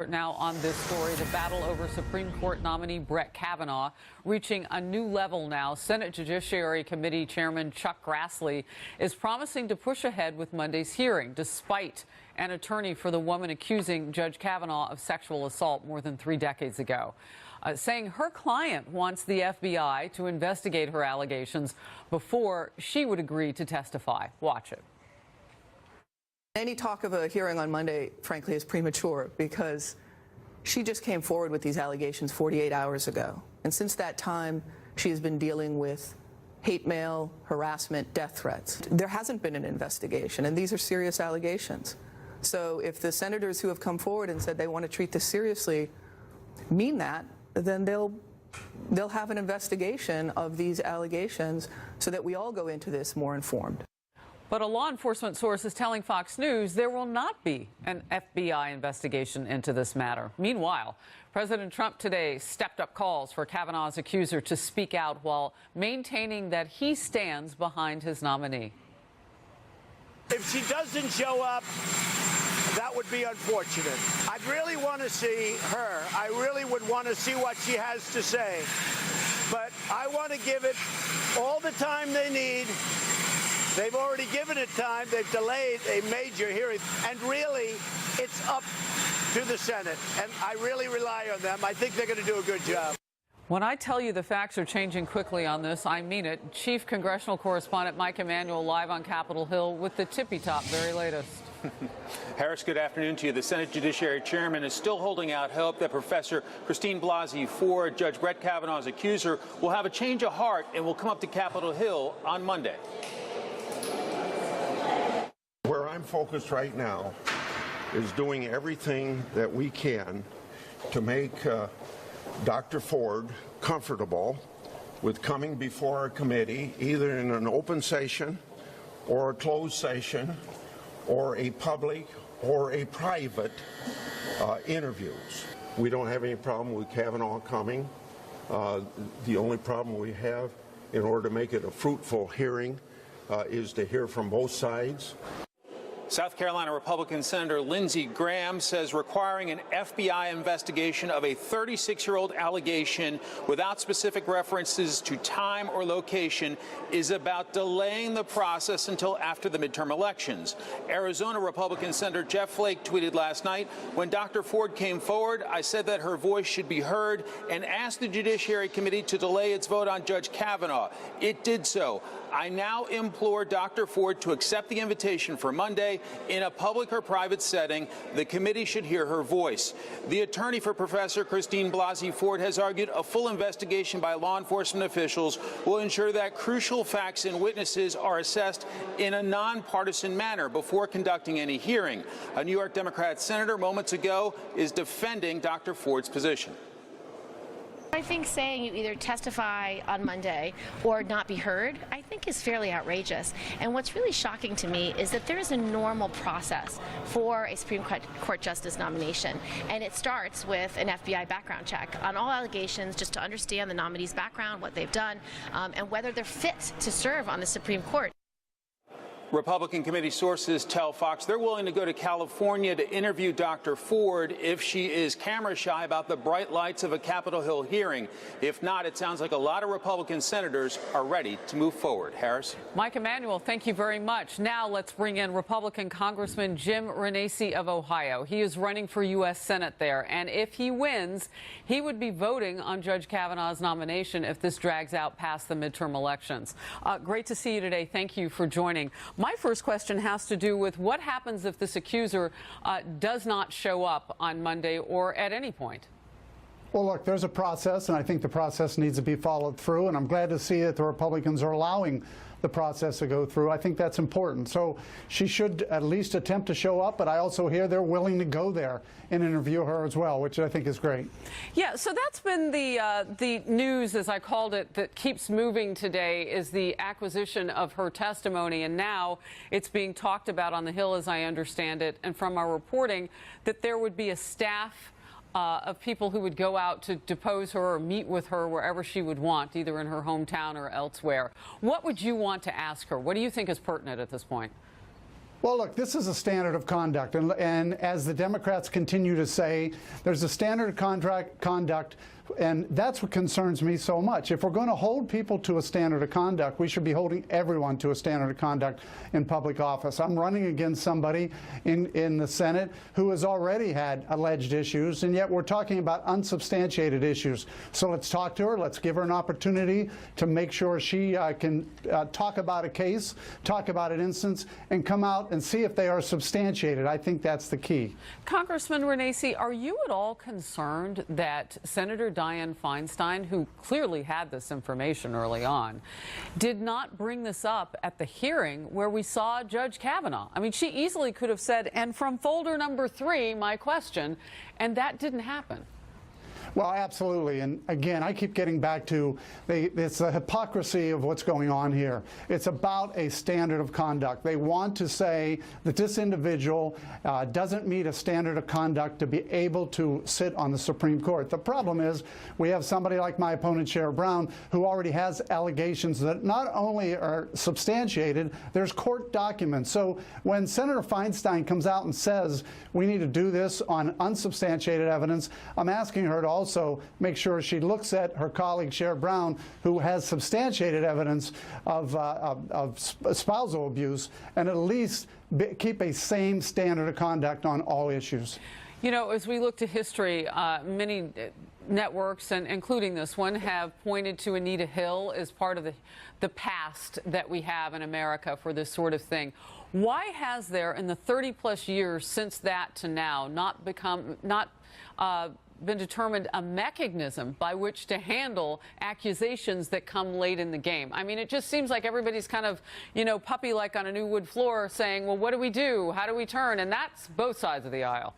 Now on this story, the battle over Supreme Court nominee Brett Kavanaugh reaching a new level now. Senate Judiciary Committee Chairman Chuck Grassley is promising to push ahead with Monday's hearing, despite an attorney for the woman accusing Judge Kavanaugh of sexual assault more than 3 decades ago, saying her client wants the FBI to investigate her allegations before she would agree to testify. Watch it. Any talk of a hearing on Monday, frankly, is premature because she just came forward with these allegations 48 hours ago. And since that time, she has been dealing with hate mail, harassment, death threats. There hasn't been an investigation, and these are serious allegations. So if the senators who have come forward and said they want to treat this seriously mean that, then they'll have an investigation of these allegations so that we all go into this more informed. But a law enforcement source is telling Fox News there will not be an FBI investigation into this matter. Meanwhile, President Trump today stepped up calls for Kavanaugh's accuser to speak out while maintaining that he stands behind his nominee. If she doesn't show up, that would be unfortunate. I'd really want to see her. I really would want to see what she has to say. But I want to give it all the time they need. They've already given it time. They've delayed a major hearing. And really, it's up to the Senate. And I really rely on them. I think they're going to do a good job. When I tell you the facts are changing quickly on this, I mean it. Chief Congressional Correspondent Mike Emanuel live on Capitol Hill with the tippy-top very latest. Harris, good afternoon to you. The Senate Judiciary Chairman is still holding out hope that Professor Christine Blasey Ford, Judge Brett Kavanaugh's accuser, will have a change of heart and will come up to Capitol Hill on Monday. Where I'm focused right now is doing everything that we can to make Dr. Ford comfortable with coming before our committee, either in an open session or a closed session or a public or a private interviews. We don't have any problem with Kavanaugh coming. The only problem we have, in order to make it a fruitful hearing, is to hear from both sides. South Carolina Republican Senator Lindsey Graham says requiring an FBI investigation of a 36-year-old allegation without specific references to time or location is about delaying the process until after the midterm elections. Arizona Republican Senator Jeff Flake tweeted last night, "When Dr. Ford came forward, I said that her voice should be heard and asked the Judiciary Committee to delay its vote on Judge Kavanaugh. It did so. I now implore Dr. Ford to accept the invitation for Monday. In a public or private setting, the committee should hear her voice." The attorney for Professor Christine Blasey Ford has argued a full investigation by law enforcement officials will ensure that crucial facts and witnesses are assessed in a nonpartisan manner before conducting any hearing. A New York Democrat senator moments ago is defending Dr. Ford's position. I think saying you either testify on Monday or not be heard, I think is fairly outrageous. And what's really shocking to me is that there is a normal process for a Supreme Court justice nomination. And it starts with an FBI background check on all allegations, just to understand the nominee's background, what they've done, and whether they're fit to serve on the Supreme Court. Republican committee sources tell Fox they're willing to go to California to interview Dr. Ford if she is camera shy about the bright lights of a Capitol Hill hearing. If not, it sounds like a lot of Republican senators are ready to move forward. Harris? Mike Emanuel, thank you very much. Now let's bring in Republican Congressman Jim Renacci of Ohio. He is running for U.S. Senate there, and if he wins, he would be voting on Judge Kavanaugh's nomination if this drags out past the midterm elections. Great to see you today. Thank you for joining. My first question has to do with what happens if this accuser does not show up on Monday or at any point. Well, look, there's a process, and I think the process needs to be followed through, and I'm glad to see that the Republicans are allowing the process to go through. I think that's important. So she should at least attempt to show up, but I also hear they're willing to go there and interview her as well, which I think is great. Yeah, so that's been the news, as I called it, that keeps moving today, is the acquisition of her testimony, and now it's being talked about on the Hill, as I understand it, and from our reporting, that there would be a staff of people who would go out to depose her or meet with her wherever she would want, either in her hometown or elsewhere. What would you want to ask her? What do you think is pertinent at this point? Well, look, this is a standard of conduct, and as the Democrats continue to say, there's a standard of conduct, and that's what concerns me so much. If we're going to hold people to a standard of conduct, we should be holding everyone to a standard of conduct in public office. I'm running against somebody in the Senate who has already had alleged issues, and yet we're talking about unsubstantiated issues. So let's talk to her. Let's give her an opportunity to make sure she can talk about a case, talk about an instance, and come out and see if they are substantiated. I think that's the key. Congressman Renacci, are you at all concerned that Senator Dianne Feinstein, who clearly had this information early on, did not bring this up at the hearing where we saw Judge Kavanaugh? I mean, she easily could have said, and from folder number 3, my question, and that didn't happen. Well, absolutely. And again, I keep getting back to it's the hypocrisy of what's going on here. It's about a standard of conduct. They want to say that this individual doesn't meet a standard of conduct to be able to sit on the Supreme Court. The problem is we have somebody like my opponent, Sherrod Brown, who already has allegations that not only are substantiated, there's court documents. So when Senator Feinstein comes out and says we need to do this on unsubstantiated evidence, I'm asking her to also make sure she looks at her colleague Sherrod Brown, who has substantiated evidence of spousal abuse, and at least keep a same standard of conduct on all issues. You know, as we look to history, many networks, and including this one, have pointed to Anita Hill as part of the past that we have in America for this sort of thing. Why has there, in the 30-plus years since that to now, not been determined a mechanism by which to handle accusations that come late in the game? I mean, it just seems like everybody's kind of, you know, puppy-like on a new wood floor saying, well, what do we do? How do we turn? And that's both sides of the aisle.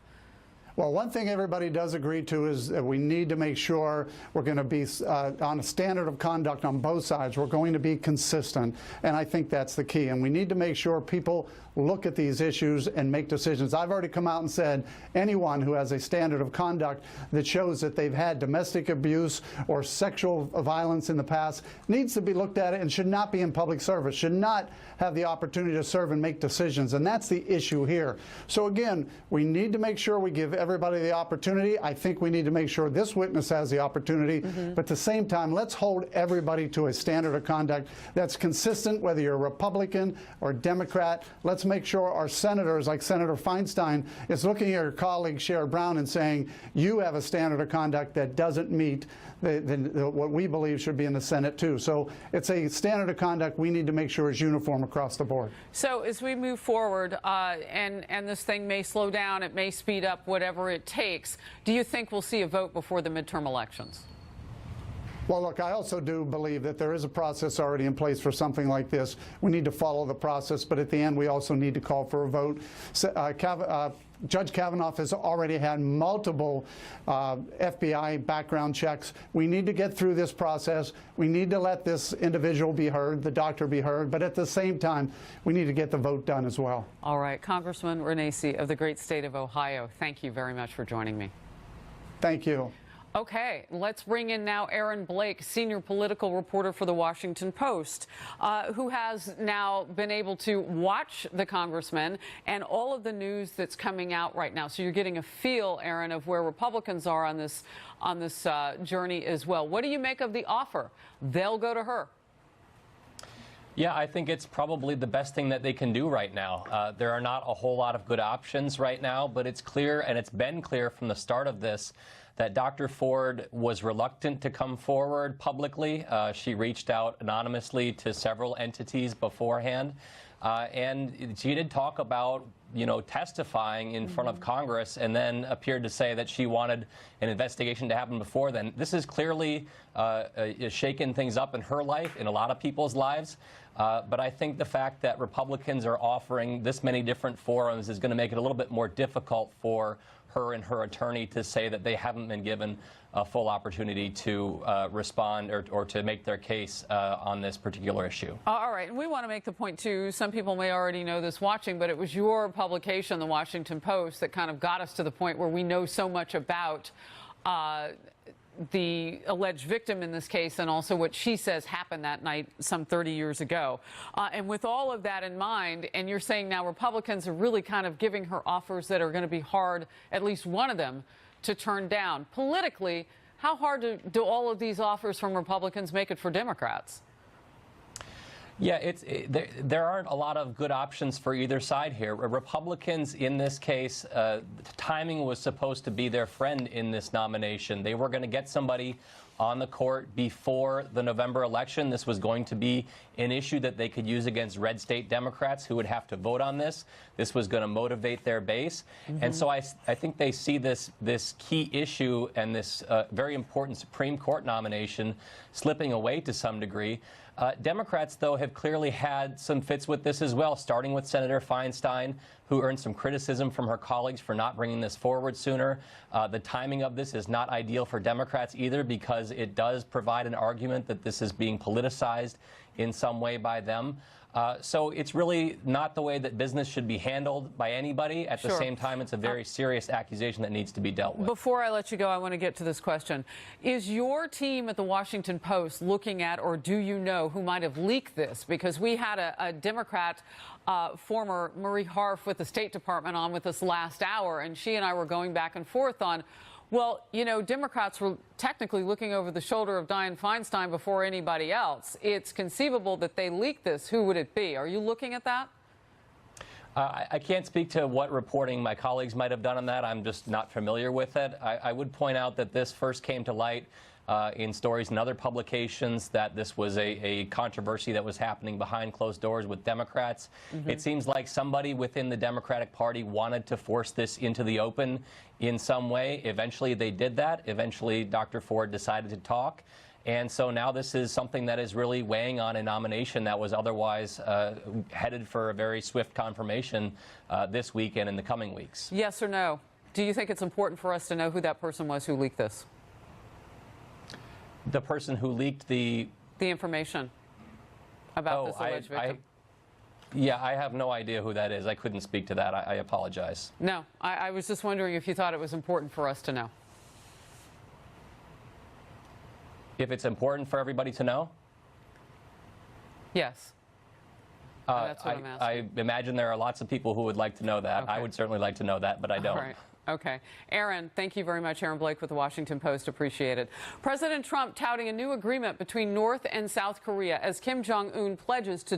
Well, one thing everybody does agree to is that we need to make sure we're going to be on a standard of conduct on both sides. We're going to be consistent, and I think that's the key. And we need to make sure people look at these issues and make decisions. I've already come out and said anyone who has a standard of conduct that shows that they've had domestic abuse or sexual violence in the past needs to be looked at and should not be in public service, should not have the opportunity to serve and make decisions. And that's the issue here. So again, we need to make sure we give everybody the opportunity. I think we need to make sure this witness has the opportunity. But at the same time, let's hold everybody to a standard of conduct that's consistent, whether you're a Republican or Democrat. Let's make sure our senators, like Senator Feinstein, is looking at her colleague Sherrod Brown and saying, you have a standard of conduct that doesn't meet what we believe should be in the Senate, too. So it's a standard of conduct we need to make sure is uniform across the board. So as we move forward, and this thing may slow down, it may speed up, whatever it takes, do you think we'll see a vote before the midterm elections? Well, look, I also do believe that there is a process already in place for something like this. We need to follow the process, but at the end, we also need to call for a vote. Judge Kavanaugh has already had multiple FBI background checks. We need to get through this process. We need to let this individual be heard, the doctor be heard, but at the same time, we need to get the vote done as well. All right. Congressman Renacci of the great state of Ohio, thank you very much for joining me. Thank you. Okay, let's bring in now Aaron Blake, senior political reporter for the Washington Post, who has now been able to watch the congressman and all of the news that's coming out right now. So you're getting a feel, Aaron, of where Republicans are on this journey as well. What do you make of the offer? They'll go to her. Yeah, I think it's probably the best thing that they can do right now. There are not a whole lot of good options right now, but it's clear, and it's been clear from the start of this, that Dr. Ford was reluctant to come forward publicly. She reached out anonymously to several entities beforehand. And she did talk about, you know, testifying in front of Congress, and then appeared to say that she wanted an investigation to happen before then. This has clearly shaken things up in her life, in a lot of people's lives. But I think the fact that Republicans are offering this many different forums is going to make it a little bit more difficult for her and her attorney to say that they haven't been given a full opportunity to respond or to make their case on this particular issue. All right. And we want to make the point, too, some people may already know this watching, but it was your publication, the Washington Post, that kind of got us to the point where we know so much about the alleged victim in this case and also what she says happened that night some 30 years ago. And with all of that in mind, and you're saying now Republicans are really kind of giving her offers that are going to be hard, at least one of them, to turn down. Politically, how hard do all of these offers from Republicans make it for Democrats? Yeah, there aren't a lot of good options for either side here. Republicans, in this case, timing was supposed to be their friend in this nomination. They were going to get somebody on the court before the November election. This was going to be an issue that they could use against red state Democrats who would have to vote on this. This was going to motivate their base. And so I think they see this key issue and this very important Supreme Court nomination slipping away to some degree. Democrats, though, have clearly had some fits with this as well, starting with Senator Feinstein, who earned some criticism from her colleagues for not bringing this forward sooner. The timing of this is not ideal for Democrats either, because it does provide an argument that this is being politicized in some way by them. So it's really not the way that business should be handled by anybody. At the same time, it's a very serious accusation that needs to be dealt with. Before I let you go, I want to get to this question. Is your team at the Washington Post looking at, or do you know who might have leaked this? Because we had a Democrat, former Marie Harf with the State Department on with us last hour, and she and I were going back and forth on, well, you know, Democrats were technically looking over the shoulder of Dianne Feinstein before anybody else. It's conceivable that they leaked this. Who would it be? Are you looking at that? I can't speak to what reporting my colleagues might have done on that. I'm just not familiar with it. I would point out that this first came to light in stories and other publications, that this was a controversy that was happening behind closed doors with Democrats. It seems like somebody within the Democratic Party wanted to force this into the open in some way. Eventually they did that. Eventually Dr. Ford decided to talk. And so now this is something that is really weighing on a nomination that was otherwise headed for a very swift confirmation this week and in the coming weeks. Yes or no? Do you think it's important for us to know who that person was who leaked this? The person who leaked the information about this alleged victim? Yeah, I have no idea who that is. I couldn't speak to that. I apologize. No, I was just wondering if you thought it was important for us to know. If it's important for everybody to know? Yes. That's what I'm asking. I imagine there are lots of people who would like to know that. Okay. I would certainly like to know that, but I don't. All right. Okay. Aaron, thank you very much. Aaron Blake with the Washington Post. Appreciate it. President Trump touting a new agreement between North and South Korea as Kim Jong-un pledges to